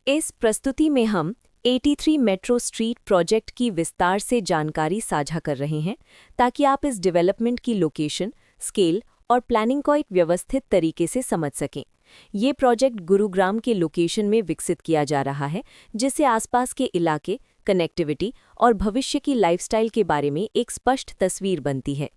इस प्रस्तुति में हम 83 मेट्रो स्ट्रीट प्रोजेक्ट की विस्तार से जानकारी साझा कर रहे हैं ताकि आप इस डेवलपमेंट की लोकेशन, स्केल और प्लानिंग को एक व्यवस्थित तरीके से समझ सकें। ये प्रोजेक्ट गुरुग्राम के लोकेशन में विकसित किया जा रहा है, जिससे आसपास के इलाके, कनेक्टिविटी और भविष्य की लाइफस्टाइल के बारे में एक स्पष्ट तस्वीर बनती है।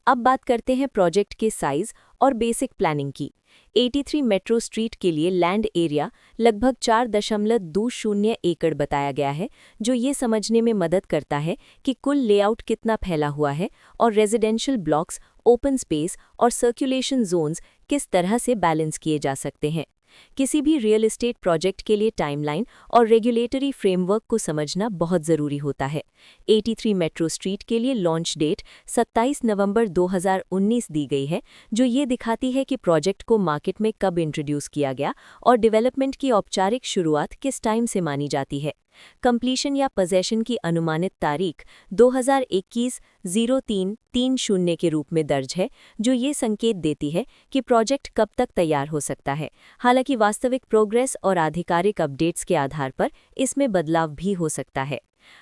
अब बात करते हैं प्रोजेक्ट के साइज और बेसिक प्लानिंग की। 83 मेट्रो स्ट्रीट के लिए लैंड एरिया लगभग 4.20 एकड़ बताया गया है, जो ये समझने में मदद करता है कि कुल लेआउट कितना फैला हुआ है और रेजिडेंशियल ब्लॉक्स, ओपन स्पेस और सर्कुलेशन जोन्स किस तरह से बैलेंस किए जा सकते हैं। किसी भी रियल एस्टेट प्रोजेक्ट के लिए टाइमलाइन और रेगुलेटरी फ्रेमवर्क को समझना बहुत ज़रूरी होता है। 83 मेट्रो स्ट्रीट के लिए लॉन्च डेट 27 नवंबर 2019 दी गई है, जो ये दिखाती है कि प्रोजेक्ट को मार्केट में कब इंट्रोड्यूस किया गया और डेवलपमेंट की औपचारिक शुरुआत किस टाइम से मानी जाती है। कंप्लीशन या पोजेशन की अनुमानित तारीख 2021-03-30 के रूप में दर्ज है, जो ये संकेत देती है कि प्रोजेक्ट कब तक तैयार हो सकता है। हालांकि वास्तविक प्रोग्रेस और आधिकारिक अपडेट्स के आधार पर इसमें बदलाव भी हो सकता है।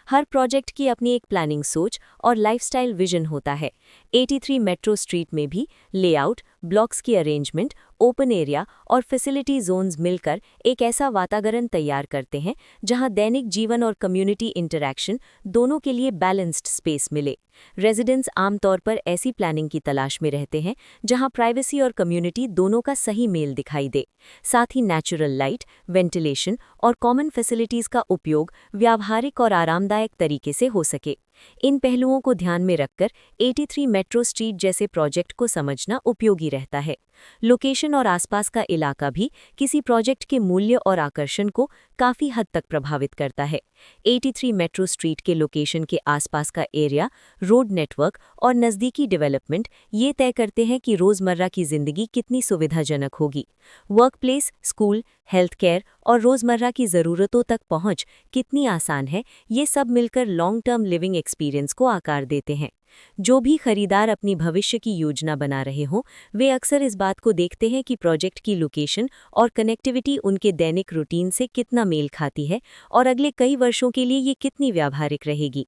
हर प्रोजेक्ट की अपनी एक प्लानिंग सोच और लाइफस्टाइल विजन होता है। 83 मेट्रो स्ट्रीट में भी लेआउट, ब्लॉक्स की अरेंजमेंट, ओपन एरिया और फैसिलिटी जोन्स मिलकर एक ऐसा वातावरण तैयार करते हैं जहां दैनिक जीवन और कम्युनिटी इंटरैक्शन दोनों के लिए बैलेंस्ड स्पेस मिले। रेजिडेंट्स आमतौर पर ऐसी प्लानिंग की तलाश में रहते हैं जहां प्राइवेसी और कम्युनिटी दोनों का सही मेल दिखाई दे। साथ ही नेचुरल लाइट, वेंटिलेशन और कॉमन फैसिलिटीज का उपयोग व्यावहारिक और आरामदायक तरीके से हो सके। इन पहलुओं को ध्यान में रखकर 83 मेट्रो स्ट्रीट जैसे प्रोजेक्ट को समझना उपयोगी रहता है। लोकेशन और आसपास का इलाका भी किसी प्रोजेक्ट के मूल्य और आकर्षण को काफ़ी हद तक प्रभावित करता है। 83 मेट्रो स्ट्रीट के लोकेशन के आसपास का एरिया, रोड नेटवर्क और नज़दीकी डेवलपमेंट ये तय करते हैं कि रोज़मर्रा की ज़िंदगी कितनी सुविधाजनक होगी। वर्कप्लेस, स्कूल, हेल्थ केयर और रोज़मर्रा की ज़रूरतों तक पहुंच कितनी आसान है, ये सब मिलकर लॉन्ग टर्म लिविंग एक्सपीरियंस को आकार देते हैं। जो भी खरीदार अपनी भविष्य की योजना बना रहे हों, वे अक्सर इस बात को देखते हैं कि प्रोजेक्ट की लोकेशन और कनेक्टिविटी उनके दैनिक रूटीन से कितना मेल खाती है और अगले कई वर्षों के लिए ये कितनी व्यावहारिक रहेगी।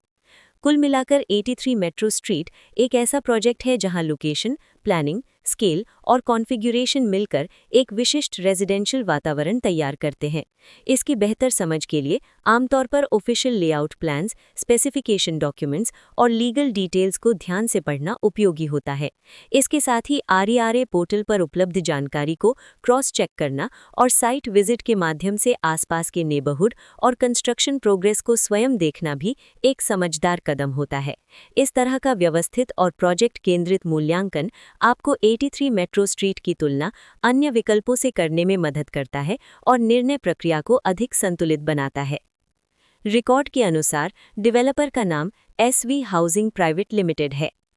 कुल मिलाकर 83 मेट्रो स्ट्रीट एक ऐसा प्रोजेक्ट है जहां लोकेशन, प्लानिंग, स्केल और कॉन्फ़िगरेशन मिलकर एक विशिष्ट रेजिडेंशियल वातावरण तैयार करते हैं। इसकी बेहतर समझ के लिए आमतौर पर official layout plans, specification documents और लीगल डिटेल्स को ध्यान से पढ़ना उपयोगी होता है। इसके साथ ही RERA पोर्टल पर उपलब्ध जानकारी को क्रॉस चेक करना और साइट विजिट के माध्यम से आसपास के नेबरहुड और कंस्ट्रक्शन प्रोग्रेस को स्वयं देखना भी एक समझदार कदम होता है। इस तरह का व्यवस्थित और प्रोजेक्ट केंद्रित मूल्यांकन आपको 83 मेट्रो स्ट्रीट की तुलना अन्य विकल्पों से करने में मदद करता है और निर्णय प्रक्रिया को अधिक संतुलित बनाता है। रिकॉर्ड के अनुसार डेवलपर का नाम SV हाउसिंग प्राइवेट लिमिटेड है।